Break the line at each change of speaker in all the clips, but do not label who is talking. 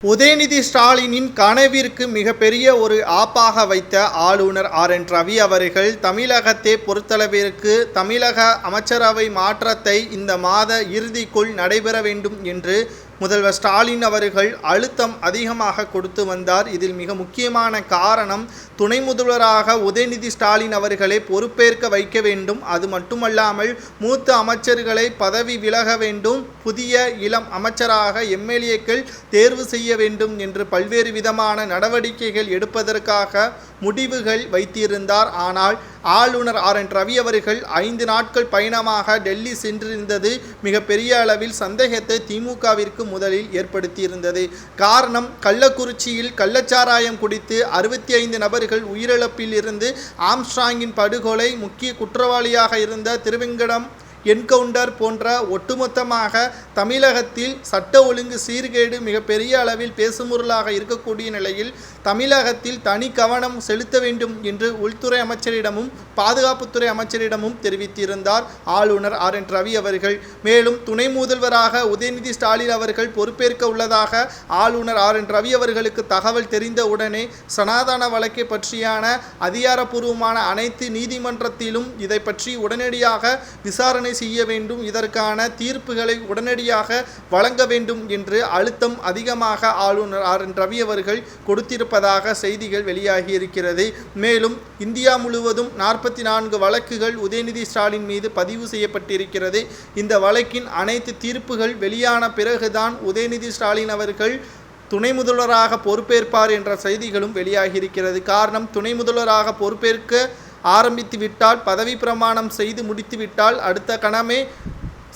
உதயநிதி ஸ்டாலினின் கனவிற்கு மிகப்பெரிய ஒரு ஆப்பாக வைத்த ஆளுநர் RN ரவி அவர்கள் தமிழகத்தை பொறுத்தளவிற்கு தமிழக அமைச்சரவை மாற்றத்தை இந்த மாத இறுதிக்குள் நடைபெற வேண்டும் என்று முதல்வர் ஸ்டாலின் அவர்கள் அழுத்தம் அதிகமாக கொடுத்து வந்தார். இதில் மிக முக்கியமான காரணம் துணை முதல்வராக உதயநிதி ஸ்டாலின் அவர்களை பொறுப்பேற்க வைக்க வேண்டும். அது மட்டுமல்லாமல் மூத்த அமைச்சர்களை பதவி விலக வேண்டும், புதிய இளம் அமைச்சராக MLAக்கள் தேர்வு செய்ய வேண்டும் என்று பல்வேறு விதமான நடவடிக்கைகள் எடுப்பதற்காக முடிவுகள் வைத்திருந்தார். ஆனால் ஆளுநர் RN ரவி அவர்கள் 5 நாட்கள் பயணமாக டெல்லி சென்றிருந்தது மிகப்பெரிய அளவில் சந்தேகத்தை திமுகவிற்கு முதலில் ஏற்படுத்தியிருந்தது. காரணம், கள்ளக்குறிச்சியில் கள்ளச்சாராயம் குடித்து 65 நபர்கள் உயிரிழப்பில் இருந்து ஆம்ஸ்ட்ராங்கின் படுகொலை, முக்கிய குற்றவாளியாக இருந்த திருவெங்கடம் என்கவுண்டர் போன்ற ஒட்டுமொத்தமாக தமிழகத்தில் சட்ட ஒழுங்கு சீர்கேடு மிகப்பெரிய அளவில் பேசுமுருளாக இருக்கக்கூடிய நிலையில் தமிழகத்தில் தனி கவனம் செலுத்த வேண்டும் என்று உள்துறை அமைச்சரிடமும் பாதுகாப்புத்துறை அமைச்சரிடமும் தெரிவித்திருந்தார் ஆளுநர் RN ரவி அவர்கள். மேலும் துணை முதல்வராக உதயநிதி ஸ்டாலின் அவர்கள் பொறுப்பேற்க உள்ளதாக ஆளுநர் RN ரவி அவர்களுக்கு தகவல் தெரிந்தவுடனே சனாதன வழக்கை பற்றியான அதிகாரப்பூர்வமான அனைத்து நீதிமன்றத்திலும் இதை பற்றி உடனடியாக விசாரணை செய்ய வேண்டும், இதற்கான தீர்ப்புகளை உடனடியாக வழங்க வேண்டும் என்று அழுத்தம் அதிகமாக ஆளுநர் RN ரவி அவர்கள் கொடுத்திருப்பதாக செய்திகள் வெளியாகி இருக்கிறது. மேலும் இந்தியா முழுவதும் 44 வழக்குகள் உதயநிதி ஸ்டாலின் மீது பதிவு செய்யப்பட்டிருக்கிறது. இந்த வழக்கின் அனைத்து தீர்ப்புகள் வெளியான பிறகுதான் உதயநிதி ஸ்டாலின் அவர்கள் துணை முதல்வராக பொறுப்பேற்பார் என்ற செய்திகளும் வெளியாகியிருக்கிறது. காரணம், துணை முதல்வராக பொறுப்பேற்க ஆரம்பித்து விட்டால், பதவி பிரமாணம் செய்து முடித்து விட்டால் அடுத்த கணமே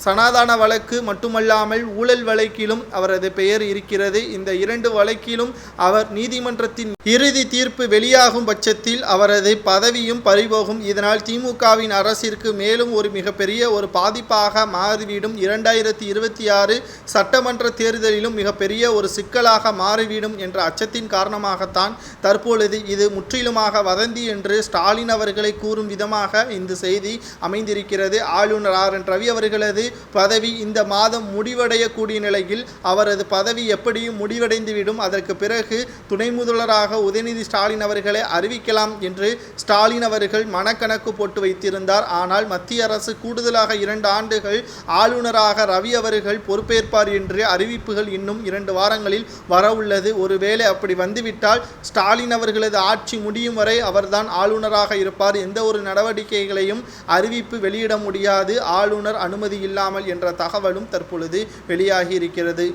சனாதன வழக்கு மட்டுமல்லாமல் ஊழல் வழக்கிலும் அவரது பெயர் இருக்கிறது. இந்த 2 வழக்கிலும் அவர் நீதிமன்றத்தின் இறுதி தீர்ப்பு வெளியாகும் பட்சத்தில் அவரது பதவியும் பறிபோகும். இதனால் திமுகவின் அரசிற்கு மேலும் ஒரு மிகப்பெரிய ஒரு பாதிப்பாக மாறிவிடும். 2026 சட்டமன்ற தேர்தலிலும் மிகப்பெரிய ஒரு சிக்கலாக மாறிவிடும் என்ற அச்சத்தின் காரணமாகத்தான் தற்பொழுது இது முற்றிலுமாக வதந்தி என்று ஸ்டாலின் அவர்களை கூறும் விதமாக இந்த செய்தி அமைந்திருக்கிறது. ஆளுநர் RN ரவி அவர்களது பதவி இந்த மாதம் முடிவடையக்கூடிய நிலையில் அவரது பதவி எப்படியும் முடிவடைந்துவிடும். அதற்கு பிறகு துணை முதல்வராக உதயநிதி ஸ்டாலின் அவர்களை அறிவிக்கலாம் என்று ஸ்டாலின் அவர்கள் மனக்கணக்கு போட்டு வைத்திருந்தார். ஆனால் மத்திய அரசு கூடுதலாக 2 ஆண்டுகள் ஆளுநராக ரவி அவர்கள் பொறுப்பேற்பார் என்று அறிவிப்புகள் இன்னும் 2 வாரங்களில் வரவுள்ளது. ஒருவேளை அப்படி வந்துவிட்டால் ஸ்டாலின் அவர்களது ஆட்சி முடியும் வரை அவர்தான் ஆளுநராக இருப்பார். எந்த ஒரு நடவடிக்கைகளையும் அறிவிப்பு வெளியிட முடியாது ஆளுநர் அனுமதி இல்லாமல் என்ற தகவலும் தற்பொழுது வெளியாகி இருக்கிறது.